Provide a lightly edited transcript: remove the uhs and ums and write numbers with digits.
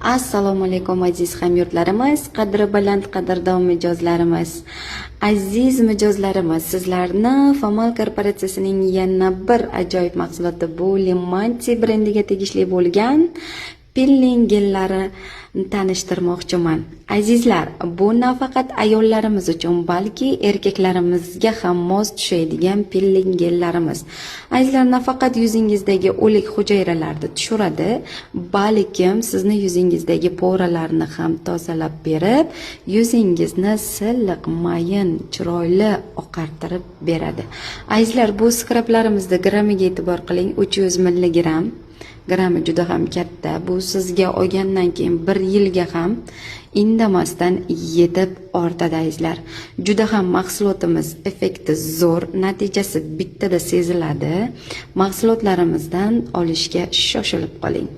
Assalomu alaykum aziz hamyurtlarimiz, qadri baland, qadrdon mijozlarimiz. Aziz mijozlarimiz, sizlarni Famal korporatsiyasining yana bir ajoyib mahsuloti bu Limanti brendiga tegishli bo'lgan peeling gellari tanishtirmoqchiman. Azizlar, bu nafaqat ayollarimiz uchun, balki erkaklarimizga ham mos tushadigan peeling gellarimiz. Azizlar, nafaqat yuzingizdagi o'lik hujayralarni tushiradi, balkim sizni yuzingizdagi poralarni ham tozalab berib, yuzingizni silliq, mayin, chiroyli oqartirib beradi. Azizlar, bu skrablarimizda grammiga e'tibor qiling, 300 milligram. Grammi juda ham katta. Bu sizga olgandan keyin 1 yilga ham indamasdan yetib ortadi azizlar. Juda ham mahsulotimiz effekti zo'r, natijasi bittada seziladi. Mahsulotlarimizdan olishga shoshilib qoling.